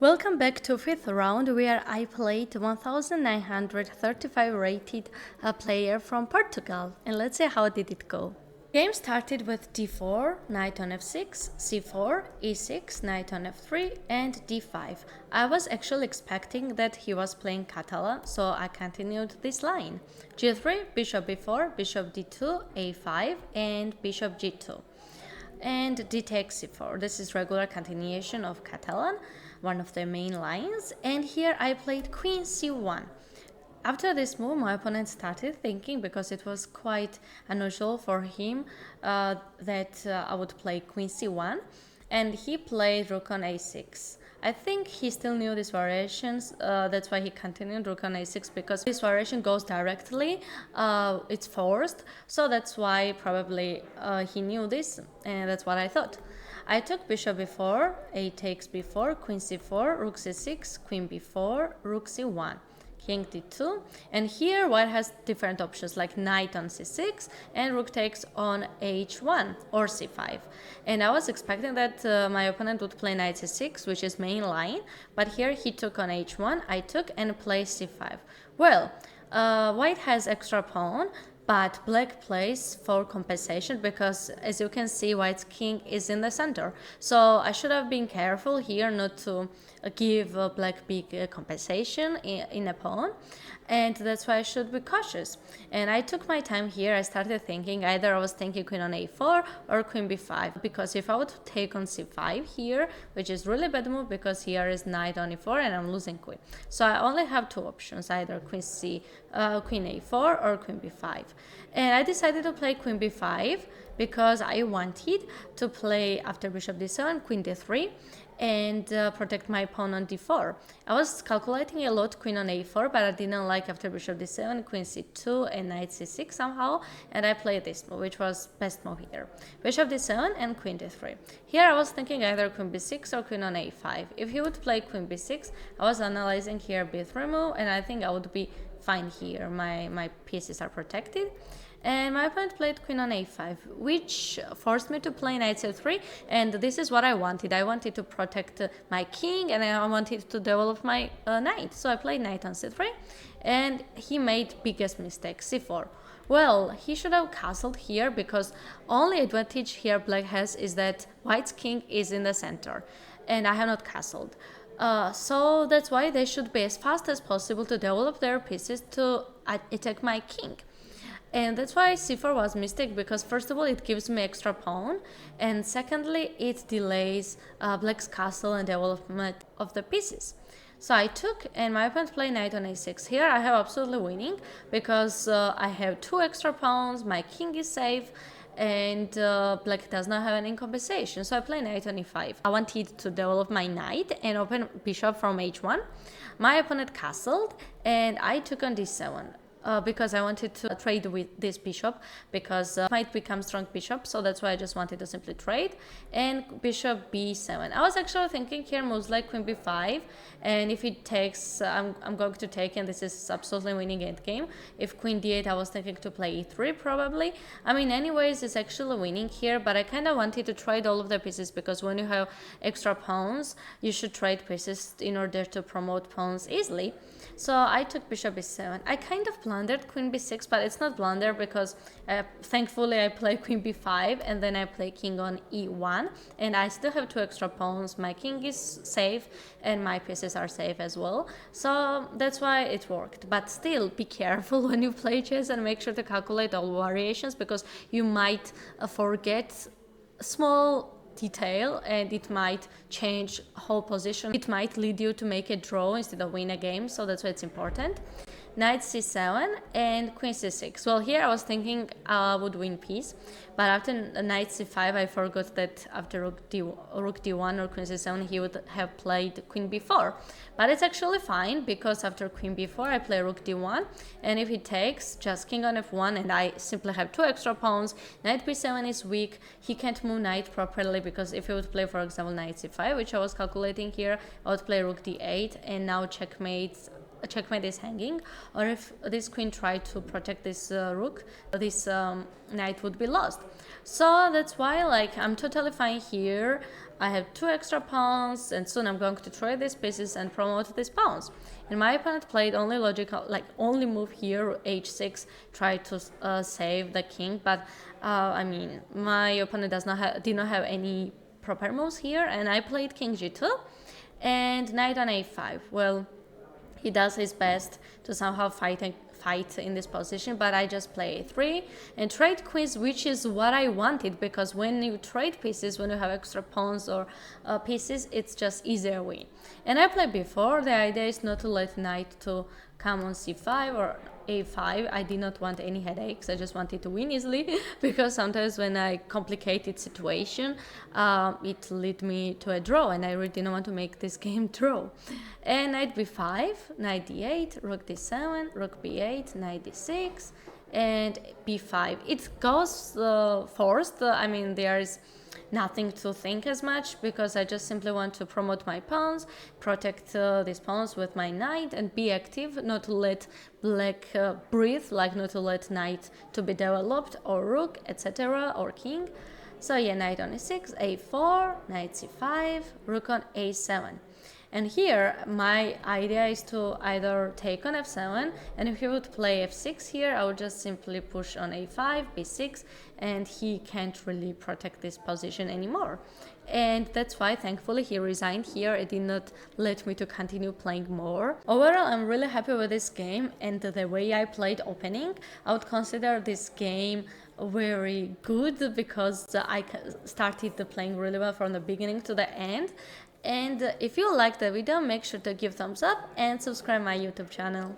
Welcome back to fifth round where I played 1935 rated player from Portugal, and let's see how did it go. Game started with d4, knight on f6, c4, e6, knight on f3 and d5. I was actually expecting that he was playing Catalan, so I continued this line. g3, bishop b4, bishop d2, a5 and bishop g2. And d takes c4. This is regular continuation of Catalan, one of the main lines, and here I played queen c1. After this move, my opponent started thinking, because it was quite unusual for him that I would play queen c1, and he played rook on a6. I think he still knew these variations, that's why he continued rook on a6, because this variation goes directly, it's forced, so that's why probably he knew this, and that's what I thought. I took bishop b4, a takes b4, queen c4, rook c6, queen b4, rook c1. King d2, and here white has different options like knight on c6 and rook takes on h1 or c5, and I was expecting that my opponent would play knight c6, which is main line, but here he took on h1, I took and played c5. Well, white has extra pawn, but black plays for compensation because, as you can see, white's king is in the center. So I should have been careful here not to give black big compensation in a pawn, and that's why I should be cautious. And I took my time here. I started thinking either I was thinking queen on a4 or queen b5, because if I would take on c5 here, which is really bad move because here is knight on e4 and I'm losing queen. So I only have two options, either queen a4 or queen b5. And I decided to play queen b5 because I wanted to play after bishop d7, queen d3, and protect my pawn on d4. I was calculating a lot queen on a4, but I didn't like after bishop d7, queen c2 and knight c6 somehow, and I played this move, which was best move here. Bishop d7 and queen d3. Here I was thinking either queen b6 or queen on a5. If he would play queen b6, I was analyzing here b3 move, and I think I would be fine here. My pieces are protected. And my opponent played queen on a5, which forced me to play knight c3, and this is what I wanted. I wanted to protect my king, and I wanted to develop my knight. So I played knight on c3, and he made biggest mistake, c4. Well, he should have castled here, because only advantage here black has is that white's king is in the center, and I have not castled. So that's why they should be as fast as possible to develop their pieces to attack my king. And that's why c4 was a mistake, because first of all it gives me extra pawn, and secondly it delays black's castle and development of the pieces. So I took, and my opponent played knight on a6. Here I have absolutely winning, because I have two extra pawns, my king is safe, and black does not have any compensation. So I play knight on e5. I wanted to develop my knight and open bishop from h1. My opponent castled, and I took on d7. Because I wanted to trade with this bishop, because might become strong bishop, so that's why I just wanted to simply trade. And bishop b7. I was actually thinking here moves like queen b5, and if it takes, I'm going to take, and this is absolutely winning endgame. If queen d8, I was thinking to play e3 probably. I mean, anyways, it's actually winning here, but I kind of wanted to trade all of the pieces, because when you have extra pawns, you should trade pieces in order to promote pawns easily. So I took bishop b7. I kind of blundered queen b6, but it's not blunder, because thankfully I play queen b5, and then I play king on e1, and I still have two extra pawns. My king is safe and my pieces are safe as well, so that's why it worked. But still, be careful when you play chess and make sure to calculate all variations, because you might forget small detail, and it might change whole position. It might lead you to make a draw instead of win a game, so that's why it's important. Knight c7 and queen c6. Well, here I was thinking I would win piece, but after knight c5 I forgot that after rook d1 or queen c7 he would have played queen b4. But it's actually fine, because after queen b4 I play rook d1, and if he takes, just king on f1, and I simply have two extra pawns. Knight b7 is weak, he can't move knight properly, because if he would play, for example, knight c5, which I was calculating here, I would play rook d8, and now checkmate checkmate is hanging, or if this queen tried to protect this rook, this knight would be lost. So that's why, like, I'm totally fine here. I have 2 extra pawns, and soon I'm going to trade these pieces and promote these pawns. And my opponent played only logical, like, only move here, h6, try to save the king. But I mean, my opponent did not have any proper moves here, and I played king g2 and knight on a5. Well, he does his best to somehow fight in this position, but I just play a3 and trade queens, which is what I wanted, because when you trade pieces, when you have extra pawns or pieces, it's just easier win. And I played before. The idea is not to let knight to come on c5 or a5. I did not want any headaches. I just wanted to win easily because sometimes when I complicated situation, it led me to a draw, and I really didn't want to make this game draw. And knight b5, knight d8, rook d7, rook b8, knight d6, and b5. It goes forced. I mean, there is nothing to think as much, because I just simply want to promote my pawns, protect these pawns with my knight, and be active, not to let black breathe, like not to let knight to be developed, or rook, etc., or king. So yeah, knight on e6, a4, knight c5, rook on a7. And here, my idea is to either take on f7, and if he would play f6 here, I would just simply push on a5, b6, and he can't really protect this position anymore. And that's why, thankfully, he resigned here. It did not let me to continue playing more. Overall, I'm really happy with this game, and the way I played opening. I would consider this game very good, because I started playing really well from the beginning to the end. And if you liked the video, make sure to give thumbs up and subscribe my YouTube channel.